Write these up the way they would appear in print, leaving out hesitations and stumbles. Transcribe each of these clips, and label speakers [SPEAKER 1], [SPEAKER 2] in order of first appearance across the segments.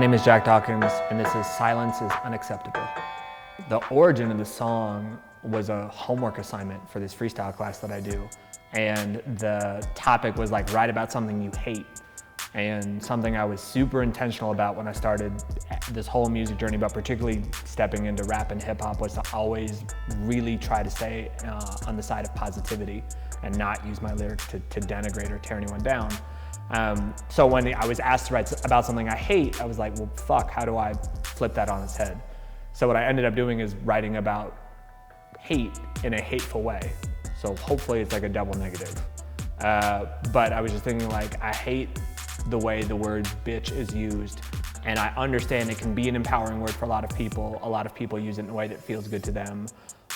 [SPEAKER 1] name is Jack Dawkins, and this is Silence is Unacceptable. The origin of the song was a homework assignment for this freestyle class that I do. And the topic was like, write about something you hate. And something I was super intentional about when I started this whole music journey, but particularly stepping into rap and hip hop, was to always really try to stay on the side of positivity and not use my lyrics to denigrate or tear anyone down. So when I was asked to write about something I hate, I was like, well, fuck, how do I flip that on its head? So what I ended up doing is writing about hate in a hateful way. So hopefully it's like a double negative. But I was just thinking, like, I hate the way the word bitch is used. And I understand it can be an empowering word for a lot of people. A lot of people use it in a way that feels good to them.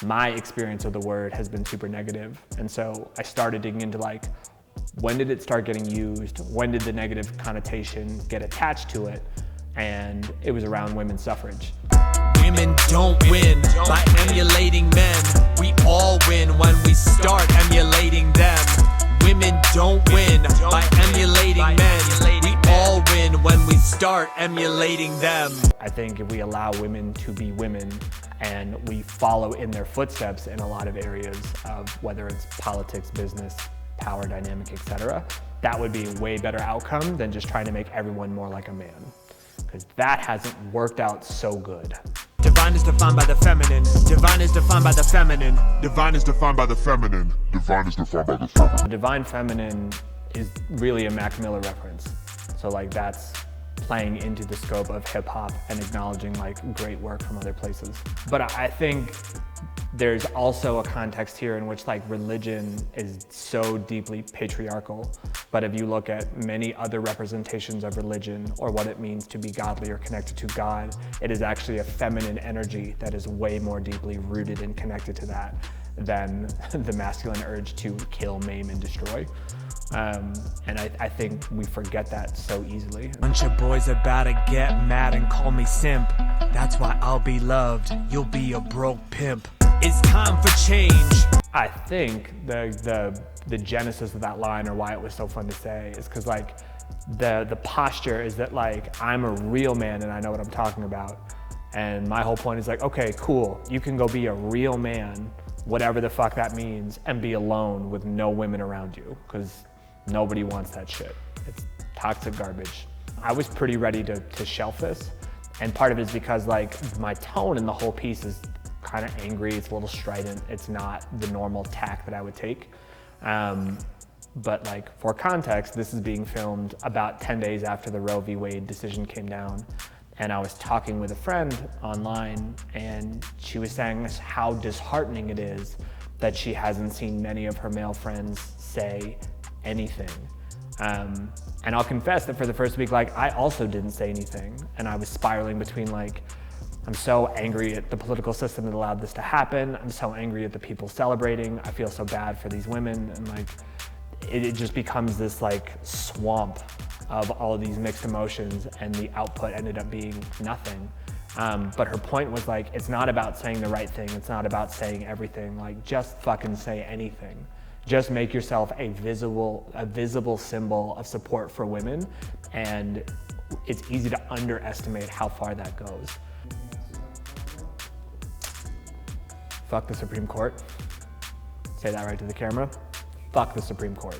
[SPEAKER 1] My experience of the word has been super negative. And so I started digging into, like, when did it start getting used? When did the negative connotation get attached to it? And it was around women's suffrage.
[SPEAKER 2] Women don't win by emulating men. We all win when we start emulating them. Women don't win by emulating men. We all win when we start emulating them.
[SPEAKER 1] I think if we allow women to be women and we follow in their footsteps in a lot of areas of whether it's politics, business, power dynamic, etc., that would be a way better outcome than just trying to make everyone more like a man. Because that hasn't worked out so good.
[SPEAKER 2] Divine is defined by the feminine. Divine is defined by the feminine.
[SPEAKER 3] Divine is defined by the feminine. Divine is defined by the feminine.
[SPEAKER 1] Divine feminine is really a Mac Miller reference. So like that's playing into the scope of hip hop and acknowledging like great work from other places. But I think there's also a context here in which like religion is so deeply patriarchal. But if you look at many other representations of religion or what it means to be godly or connected to God, it is actually a feminine energy that is way more deeply rooted and connected to that than the masculine urge to kill, maim, and destroy. And I think we forget that so easily.
[SPEAKER 2] Bunch of boys about to get mad and call me simp. That's why I'll be loved. You'll be a broke pimp. It's time for change.
[SPEAKER 1] I think the genesis of that line, or why it was so fun to say, is because like the posture is that like I'm a real man and I know what I'm talking about. And my whole point is like, okay, cool, you can go be a real man, whatever the fuck that means, and be alone with no women around you, because nobody wants that shit. It's toxic garbage. I was pretty ready to shelf this, and part of it is because like my tone in the whole piece is kind of angry, it's a little strident, it's not the normal tack that I would take. But like for context, this is being filmed about 10 days after the Roe v. Wade decision came down. And I was talking with a friend online, and she was saying how disheartening it is that she hasn't seen many of her male friends say anything. And I'll confess that for the first week, like I also didn't say anything. And I was spiraling between like, I'm so angry at the political system that allowed this to happen. I'm so angry at the people celebrating. I feel so bad for these women. And like, it just becomes this like swamp of all of these mixed emotions, and the output ended up being nothing. But her point was like, it's not about saying the right thing. It's not about saying everything. Like, just fucking say anything. Just make yourself a visible symbol of support for women. And it's easy to underestimate how far that goes. Fuck the Supreme Court. Say that right to the camera. Fuck the Supreme Court.